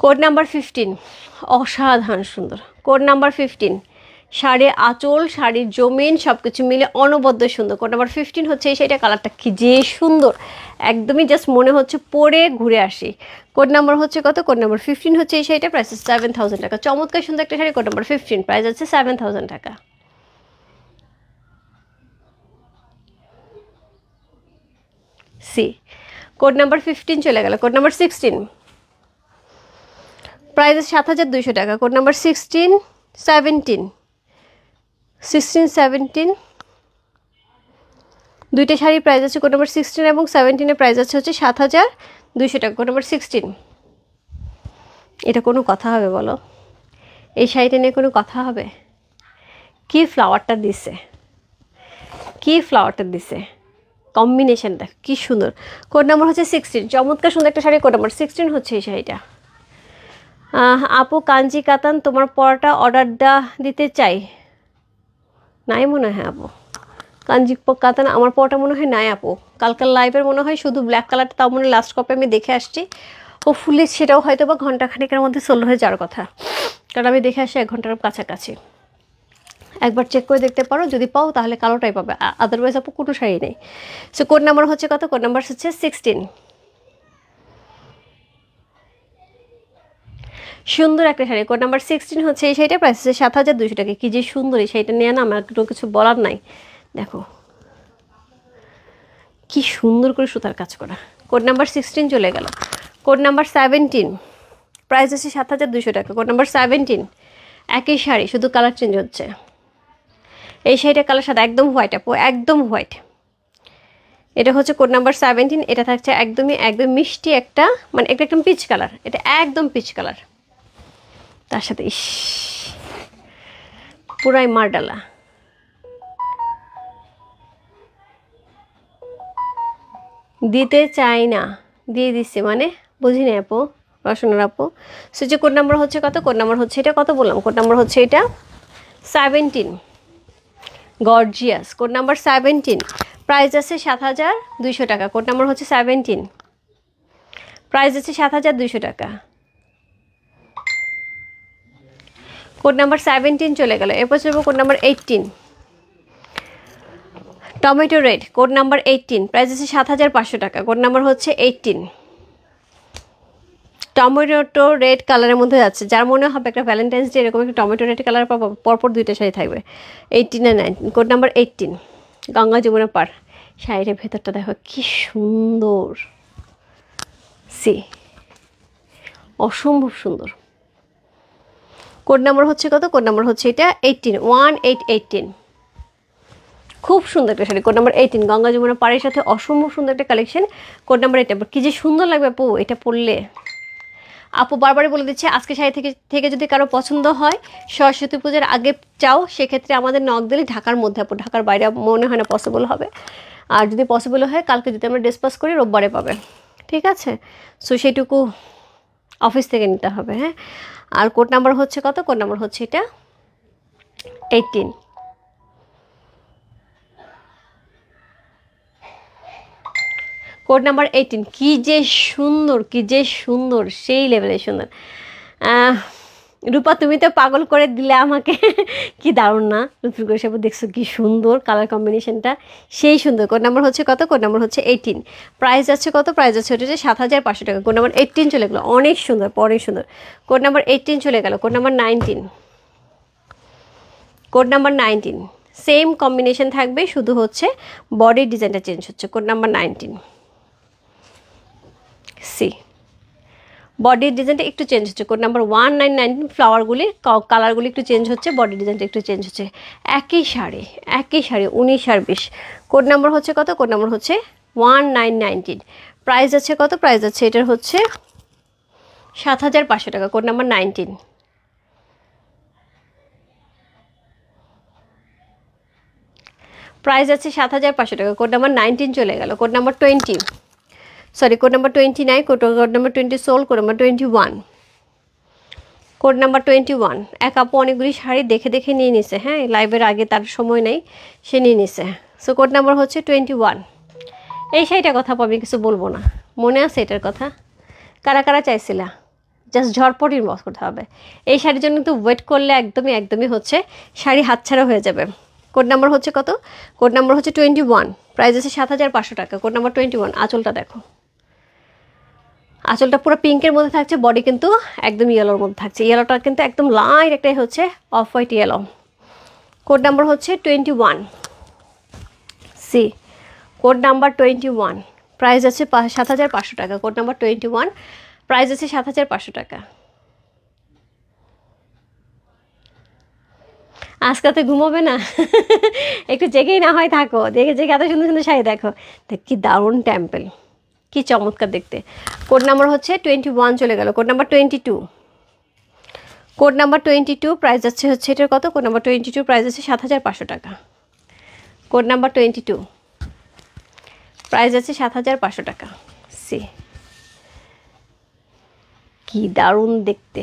কোড নাম্বার 15, অসাধারণ সুন্দর। কোড নাম্বার 15, শাড়ির আঁচল, শাড়ির জমিন সব কিছু মিলে অনবদ্য সুন্দর। কোড নাম্বার 15 হচ্ছে এই শাড়িটা, কালারটা কি যে সুন্দর, একদমই জাস্ট মনে হচ্ছে পরে ঘুরে আসি। কোড নাম্বার হচ্ছে কত? কোড নাম্বার 15 হচ্ছে এই শাড়িটা, প্রাইস 7000 টাকা। চমৎকার সুন্দর একটা শাড়ি। কোড নাম্বার 15, প্রাইস আছে 7000 টাকা। সি কোড নাম্বার 15 চলে গেল। কোড নাম্বার 16, প্রাইস 7200 টাকা। কোড নাম্বার 16, 17, 17, দুইটা শাড়ি প্রাইস আছে। কোড নাম্বার 16 এবং 17-এর প্রাইস আছে হচ্ছে 7200 টাকা। কোড নাম্বার 16, এটা কোনো কথা হবে বলো? এই শাড়িটা নিয়ে কোনো কথা হবে? কি ফ্লাওয়ারটা দিছে, কি ফ্লাওয়ারটা দিছে, কম্বিনেশন দেখ কি সুন্দর। কোড নাম্বার হচ্ছে 16, চমৎকার সুন্দর একটা শাড়ি। কোড নাম্বার 16 হচ্ছে এই শাড়িটা। আপু কাঞ্জি কাতান তোমার পরাটা অর্ডার দিতে চাই, নাই মনে হয় আপু, কাঞ্জি কাতানা আমার পটা মনে হয় নাই আপু। কালকার লাইভের মনে হয় শুধু ব্ল্যাক কালারটা, তাও মনে লাস্ট কপে আমি দেখে আসছি। ও ফুলে সেটাও হয়তো বা ঘন্টাখানেকের মধ্যে সোল্ড হয়ে যাওয়ার কথা, কারণ আমি দেখে আসি 1 ঘন্টার কাছাকাছি। একবার চেক করে দেখতে পারো, যদি পাও তাহলে কালোটাই পাবে, আদারওয়াইজ আপু কোনো শাড়ি নেই। সো কোড নাম্বার হচ্ছে কত? কোড নাম্বার হচ্ছে 16। সুন্দর একটা শাড়ি, কোড নাম্বার 16 হচ্ছে এই শাড়িটা, প্রাইস হচ্ছে 7200 টাকা। কি যে সুন্দর এই শাড়িটা নিয়ে না, আমার কোনো কিছু বলার নাই। দেখো কি সুন্দর করে সুতার কাজ করা। কোড নাম্বার 16 চলে গেল। কোড নাম্বার 17, প্রাইস হচ্ছে 7200 টাকা। কোড নাম্বার 17, একই শাড়ি, শুধু কালার চেঞ্জ হচ্ছে। এই শাড়িটার কালার সাদা, একদম হোয়াইট আপু, একদম হোয়াইট। এটা হচ্ছে কোড নাম্বার 17। এটা থাকছে একদম মিষ্টি একটা, মানে একটা একদম পিচ কালার, এটা একদম পিচ কালার। তার সাথে ইস পুরাই মারডালা। দিতে চাই না, দিয়ে দিচ্ছে মানে বুঝিনি আপু, রসনার আপু। সো যে কোড নাম্বার হচ্ছে কত? কোড নাম্বার হচ্ছে এটা, কত বললাম? কোড নাম্বার হচ্ছে এটা 17, গর্জিয়াস। কোড নাম্বার 17, প্রাইস আছে 7200 টাকা। কোড নাম্বার হচ্ছে 17, প্রাইস আছে 7200 টাকা। কোড নাম্বার 17 চলে গেল। এরপর চলবো code number 18, tomato red. Code number 18, price আছে 7500 টাকা। কোড নাম্বার হচ্ছে 18, টমেটো রেড কালারের মধ্যে যাচ্ছে। যার মনে হবে একটা ভ্যালেন্টাইন্স ডে এরকম একটা টমেটো রেড কালার পাবো, পরপর 2টা শাড়ি থাকবে। 18 আর 19। কোড নাম্বার 18, গঙ্গা যমুনা পার। শাড়ির ভেতরটা দেখো কি সুন্দর, সি অসম্ভব সুন্দর। কোড নাম্বার হচ্ছে কত? কোড নাম্বার হচ্ছে এটা 18, 1818। খুব সুন্দর একটা শাড়ি, কোড নাম্বার 18, গঙ্গা যমুনা পাড়ের সাথে অসম্ভব সুন্দর একটা কালেকশন। কোড নাম্বার 18, কি যে সুন্দর লাগবে আপু এটা পরলে। আপু বারবারই বলে দিচ্ছে, আজকে শাড়ি থেকে যদি কারো পছন্দ হয়, সরস্বতী পূজার আগে চাও, সেক্ষেত্রে আমাদের নক দিলে ঢাকার মধ্যে আপু, ঢাকার বাইরে মনে হয় না পসিবল হবে। আর যদি পসিবল হয় কালকে যদি আমরা ডিসপাস করি, রোববারে পাবে, ঠিক আছে? সো সেইটুকু অফিস থেকে নিতে হবে, হ্যাঁ। আর কোড নাম্বার হচ্ছে কত? কোড নাম্বার হচ্ছে এটা 18। কোড নাম্বার 18, কি যে সুন্দর, কি যে সুন্দর, সেই লেভেলের সুন্দর। রূপা তুমি তো পাগল করে দিলে আমাকে। কি দারুণ না, নতুন করে সব দেখছো কি সুন্দর কালার কম্বিনেশনটা, সেই সুন্দর। কোড নাম্বার হচ্ছে কত? কোড নাম্বার হচ্ছে 18, প্রাইস আছে কত? প্রাইস আছে ওটা 7500 টাকা। কোড নাম্বার 18 চলে গেলো, অনেক সুন্দর, অনেক সুন্দর। কোড নাম্বার 18 চলে গেল। Code number 19, code number 19, same combination থাকবে, শুধু হচ্ছে বডির ডিজাইনটা চেঞ্জ হচ্ছে। কোড নাম্বার 19, সি বডির ডিজাইনটা একটু চেঞ্জ হচ্ছে। কোড নাম্বার 1919, ফ্লাওয়ারগুলি কালারগুলি একটু চেঞ্জ হচ্ছে, বডির ডিজাইনটা একটু চেঞ্জ হচ্ছে। একই শাড়ি, একই শাড়ি, 19 আর 20। কোড নাম্বার হচ্ছে কত? কোড নাম্বার হচ্ছে 1919, প্রাইস আছে কত? প্রাইস আছে এটার হচ্ছে 7500 টাকা। কোড নাম্বার 19, প্রাইস আছে 7500 টাকা। কোড নাম্বার 19 চলে গেল। Code number 20, sorry code number 29, code number 20 সোল, কোড নাম্বার 21, কোড নাম্বার 21। এক আপু অনেকগুলি শাড়ি দেখে দেখে নিয়ে নিছে, হ্যাঁ, লাইভের আগে, তার সময় নেই, সে নিয়ে নিছে। সো কোড নাম্বার হচ্ছে 21। এই শাড়িটার কথা আমি কিছু বলবো না, মনে আছে এটার কথা? কারা কারা চাইছিলা? জাস্ট ঝটপট ইনবক্স করতে হবে। এই শাড়ির জন্য কিন্তু ওয়েট করলে একদমই হচ্ছে শাড়ি হাতছাড়া হয়ে যাবে। কোড নাম্বার হচ্ছে কত? কোড নাম্বার হচ্ছে 21, প্রাইস আছে 7500 টাকা। Code number 21। আঁচলটা দেখো, আঁচলটা পুরো পিঙ্কের মধ্যে থাকছে, বডি কিন্তু একদম ইয়েলোর মধ্যে থাকছে। ইয়েলোটা কিন্তু একদম লাইট একটাই হচ্ছে off white yellow. Code number হচ্ছে 21, সি কোড নাম্বার 21, প্রাইস আছে 7500 টাকা। কোড নাম্বার 21, প্রাইস আছে 7500 টাকা। আজকাতে ঘুমোবে না? একটু জেগেই না হয় থাকো, জেগে এত সুন্দর সুন্দর শাড়ি দেখো। দেখ কি দারুণ টেম্পল, কি চমৎকার দেখতে। কোড নাম্বার হচ্ছে 21 চলে গেল। Code number 22, code number 22, price আছে হচ্ছে এটার কত? কোড নাম্বার 22, প্রাইস আছে 7500 টাকা। কোড নাম্বার 22, প্রাইস আছে 7500 টাকা। সি কি দারুণ দেখতে।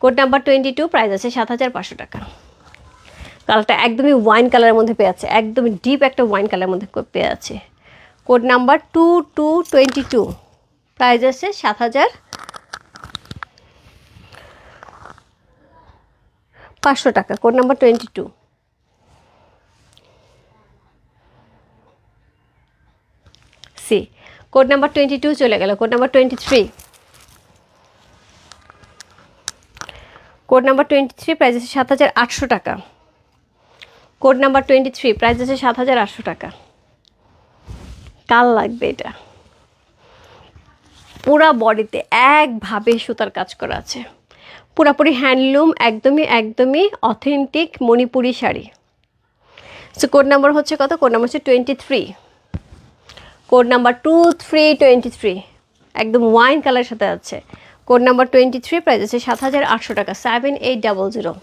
কোড নাম্বার 22, প্রাইস আছে 7500 টাকা। কালারটা একদমই ওয়াইন কালারের মধ্যে পেয়ে যাচ্ছে, একদমই ডিপ একটা ওয়াইন কালারের মধ্যে পেয়ে যাচ্ছে। কোড নাম্বার 2222, প্রাইস আছে 7,500 টাকা। Code number 22। C code number 22 চলে গেল। Code number 23, code number 23 price আছে 7,800 টাকা। কোড নাম্বার 23 প্রাইস আছে 7,800 টাকা। কাল লাগবে এটা। পুরা বডিতে একভাবে সুতার কাজ করা আছে, পুরাপুরি হ্যান্ডলুম, একদমই authentic Manipuri sari. So code number হচ্ছে কত? কোড নাম্বার হচ্ছে 23। কোড নাম্বার 2323, একদম ওয়াইন কালারের সাথে আছে। কোড নাম্বার 23, প্রাইস আছে 7,800 টাকা। 7800।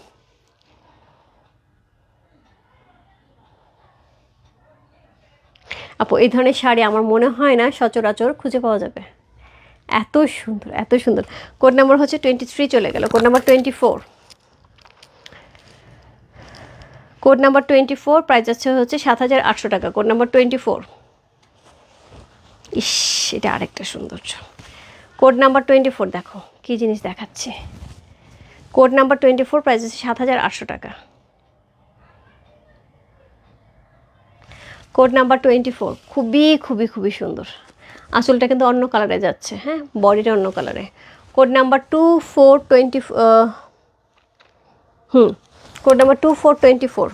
আপু এই ধরনের শাড়ি আমার মনে হয় না সচরাচর খুঁজে পাওয়া যাবে, এত সুন্দর এত সুন্দর। কোড নাম্বার হচ্ছে 23 চলে গেল। Code number 24, code number 24, price আছে হচ্ছে 7,800 টাকা। Code number 24। ইস, এটা আরেকটা সৌন্দর্য। কোড নাম্বার 24, দেখো কি জিনিস দেখাচ্ছে। কোড নাম্বার 24, প্রাইস আছে 7,800 টাকা। কোড নাম্বার 24, খুবই সুন্দর। আঁচলটা কিন্তু অন্য কালারে যাচ্ছে, হ্যাঁ, বডিটা অন্য কালারে। Code number 2420, code number 2424,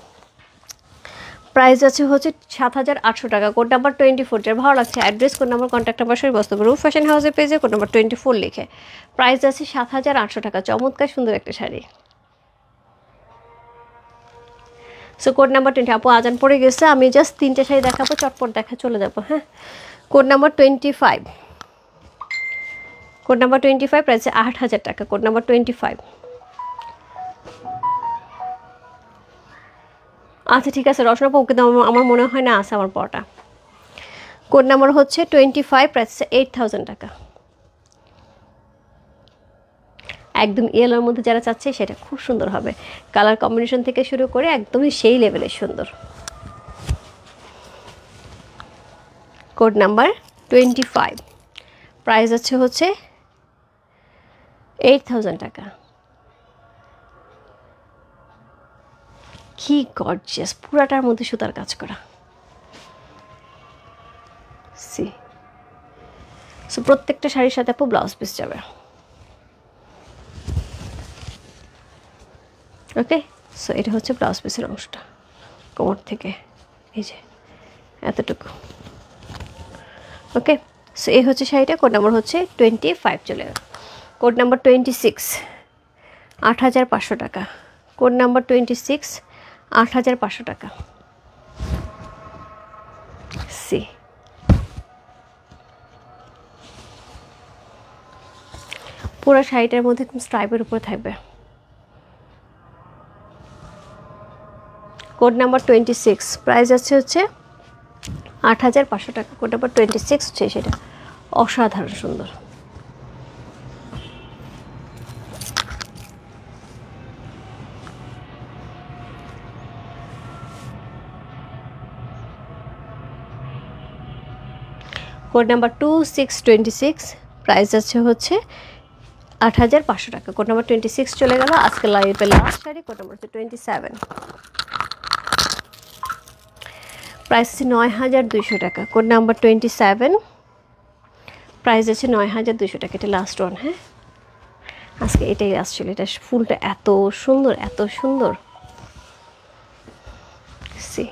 price আছে হচ্ছে 7,800 টাকা। কোড নাম্বার 24, যার ভালো লাগছে address, code number, contact number সবই বস্তু রূপ ফ্যাশন হাউসের পেজে কোড নাম্বার 24 লিখে। প্রাইস আছে 7,800 টাকা। চমৎকার সুন্দর একটা শাড়ি। So code number 20। আপু আজান পড়ে গেছে, আমি জাস্ট 3টে শাড়ি দেখাবো, চটপট দেখা চলে যাবো। হ্যাঁ, code number 25, code number 25, price 8,000 টাকা। Code number 25। আচ্ছা ঠিক আছে রচনাপু, কিন্তু আমার মনে হয় না আছে আমার পড়াটা। কোড নাম্বার হচ্ছে 25, প্রাইস 8,000 টাকা। একদম ইয়েলোর মধ্যে যারা চাচ্ছে সেটা খুব সুন্দর হবে, কালার কম্বিনেশন থেকে শুরু করে একদমই সেই লেভেলের সুন্দর। কোড নাম্বার 25, প্রাইস হচ্ছে 8,000 টাকা। কি গর্জিয়াস, পুরাটার মধ্যে সুতার কাজ করা। সি সো প্রত্যেকটা শাড়ির সাথে আপু ব্লাউজ পিস যাবে। ওকে, সো এটা হচ্ছে ব্লাউজ পিসের অংশটা, কোমর থেকে এই যে এতটুকু। ওকে, সো এই হচ্ছে শাড়িটা। কোড নাম্বার হচ্ছে 25 চলে গেল। কোড নাম্বার 26, 8,500 টাকা। কোড নাম্বার 26, 8,500 টাকা। সি পুরো শাড়িটার মধ্যে স্ট্রাইপের উপরে থাকবে। কোড নাম্বার 26, প্রাইস হচ্ছে 8,500 টাকা। কোড নাম্বার 26 হচ্ছে সেটা, অসাধারণ সুন্দর। কোড নাম্বার 2626, প্রাইস হচ্ছে 8,500 টাকা। কোড নাম্বার 26 চলে গেল। আজকে লাইভে লাস্ট শাড়ি, কোড নাম্বার হচ্ছে 27, প্রাইস আছে 9,200 টাকা। কোড নাম্বার 27, প্রাইস আছে 9,200 টাকা। এটা লাস্ট ওয়ান। হ্যাঁ, আজকে এটাই আসছিল। এটা ফুলটা এত সুন্দর এত সুন্দর। সি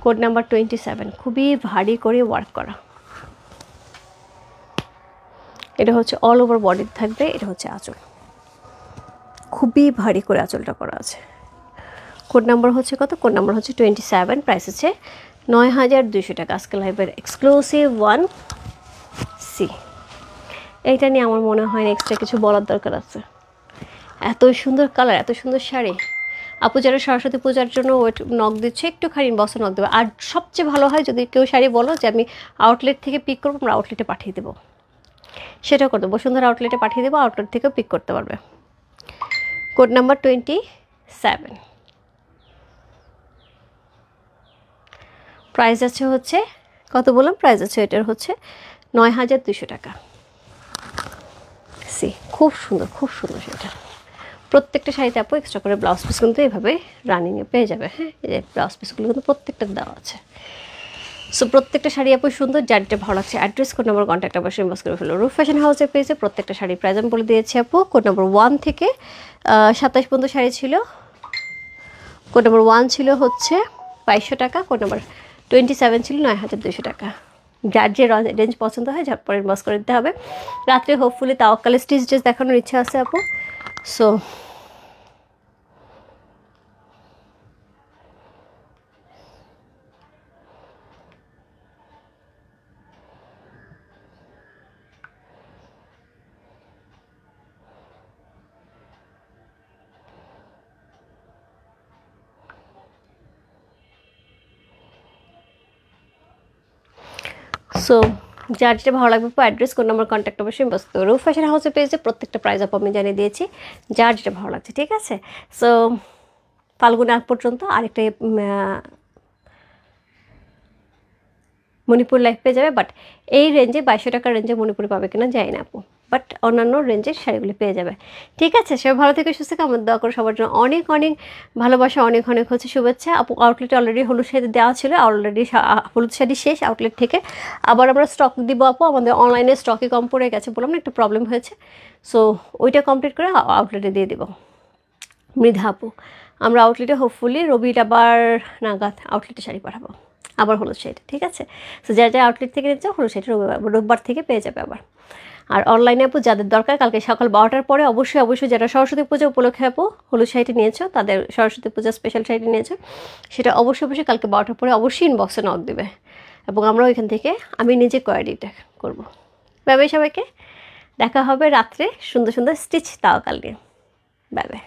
কোড নাম্বার 27, খুবই ভারী করে ওয়ার্ক করা। এটা হচ্ছে অল ওভার বডি থাকবে। এটা হচ্ছে আঁচল, খুবই ভারী করে আঁচলটা করা আছে। কোড নাম্বার হচ্ছে কত? কোড নাম্বার হচ্ছে 27, প্রাইস আছে 9,200 টাকা। আজকে লাইভের এক্সক্লুসিভ ওয়ান। সি এইটা নিয়ে আমার মনে হয় না এক্সট্রা কিছু বলার দরকার আছে। এত সুন্দর কালার, এত সুন্দর শাড়ি। আপু যারা সরস্বতী পূজার জন্য নক দিচ্ছে, একটুখানি বসে নক দেবে। আর সবচেয়ে ভালো হয় যদি কেউ শাড়ি বলো যে আমি আউটলেট থেকে পিক করবো, আমরা আউটলেটে পাঠিয়ে দেবো, সেটাও করে দেবো। বসুন্ধরা আউটলেটে পাঠিয়ে দেবো, আউটলেট থেকেও পিক করতে পারবে। Code number 27। প্রাইস আছে হচ্ছে কত বললাম, প্রাইস আছে এটার হচ্ছে ৯,২০০ টাকা। সি খুব সুন্দর সেটা। প্রত্যেকটা শাড়িতে আপু এক্সট্রা করে ব্লাউজ পিস কিন্তু এইভাবে রানিংয়ে পেয়ে যাবে। হ্যাঁ, এই যে ব্লাউজ পিসগুলো কিন্তু প্রত্যেকটা দেওয়া আছে। সো প্রত্যেকটা শাড়ি আপু সুন্দর, যার যেটা ভালো লাগছে address, code number, contact number inbox করে ফেলো। রূপ ফ্যাশন হাউসের পেজে প্রত্যেকটা শাড়ি প্রাইস আমি বলে দিয়েছি আপু। কোড নম্বর 1 থেকে 27 পর্যন্ত শাড়ি ছিল। কোড নম্বর 1 ছিল হচ্ছে 2200 টাকা, কোড নম্বর 27 ছিল ৯,২০০ টাকা। যার যে রেঞ্জ পছন্দ হয় ঝটপট ইনবক্স করে দিতে হবে। রাত্রে হোপফুলি তাওয়াক্কালের স্টিচ ড্রেস দেখানোর ইচ্ছা আছে আপু। সো যার যেটা ভালো লাগবে অ্যাড্রেস, কোন নম্বর, কন্ট্যাক্ট অবশ্যই ইনবক্স করো। রূপ ফ্যাশন হাউসের পেজে প্রত্যেকটা প্রাইস আপু আমি জানিয়ে দিয়েছি, যার যেটা ভালো লাগছে। ঠিক আছে, সো ফাল্গুন আগ পর্যন্ত আরেকটা মণিপুর লাইফ পেয়ে যাবে, বাট এই রেঞ্জে 2200 টাকার রেঞ্জে মণিপুরে পাবে কিনা জানি না আপু, বাট অন্যান্য রেঞ্জের শাড়িগুলি পেয়ে যাবে। ঠিক আছে, সবাই ভালো থেকে সুস্থ থেকে আমার দোয়া করো সবার জন্য অনেক অনেক ভালোবাসা, অনেক অনেক হচ্ছে শুভেচ্ছা আপু। আউটলেটে অলরেডি হলুদ শাড়ি দেওয়া ছিল, অলরেডি হলুদ শাড়ি শেষ আউটলেট থেকে। আবার আমরা স্টক দিব আপু, আমাদের অনলাইনে স্টকে কম পড়ে গেছে, বললাম না একটু প্রবলেম হয়েছে। সো ওইটা কমপ্লিট করে আউটলেটে দিয়ে দেবো। মৃধা আপু, আমরা আউটলেটে হোপফুলি রবিবার নাগাদ আউটলেটে শাড়ি পাঠাবো, আবার হলুদ শাড়িটা। ঠিক আছে, সো যা যা আউটলেট থেকে নিচ্ছে হলুদ শাড়িটা রোববার থেকে পেয়ে যাবে আবার। আর অনলাইনে আপু যাদের দরকার কালকে সকাল 12টার পরে অবশ্যই যারা সরস্বতী পূজা উপলক্ষে আপু হলুদ শাড়িটি নিয়েছো, তাদের সরস্বতী পূজা স্পেশাল শাড়িটি নিয়েছো, সেটা অবশ্যই কালকে 12টার পরে অবশ্যই ইনবক্সে নক দেবে, এবং আমরা ওইখান থেকে আমি নিজে কোয়ারিটা করবো। বাই বাই সবাইকে, দেখা হবে রাত্রে সুন্দর সুন্দর স্টিচ তাওয়াক্কাল নিয়ে। Bye bye.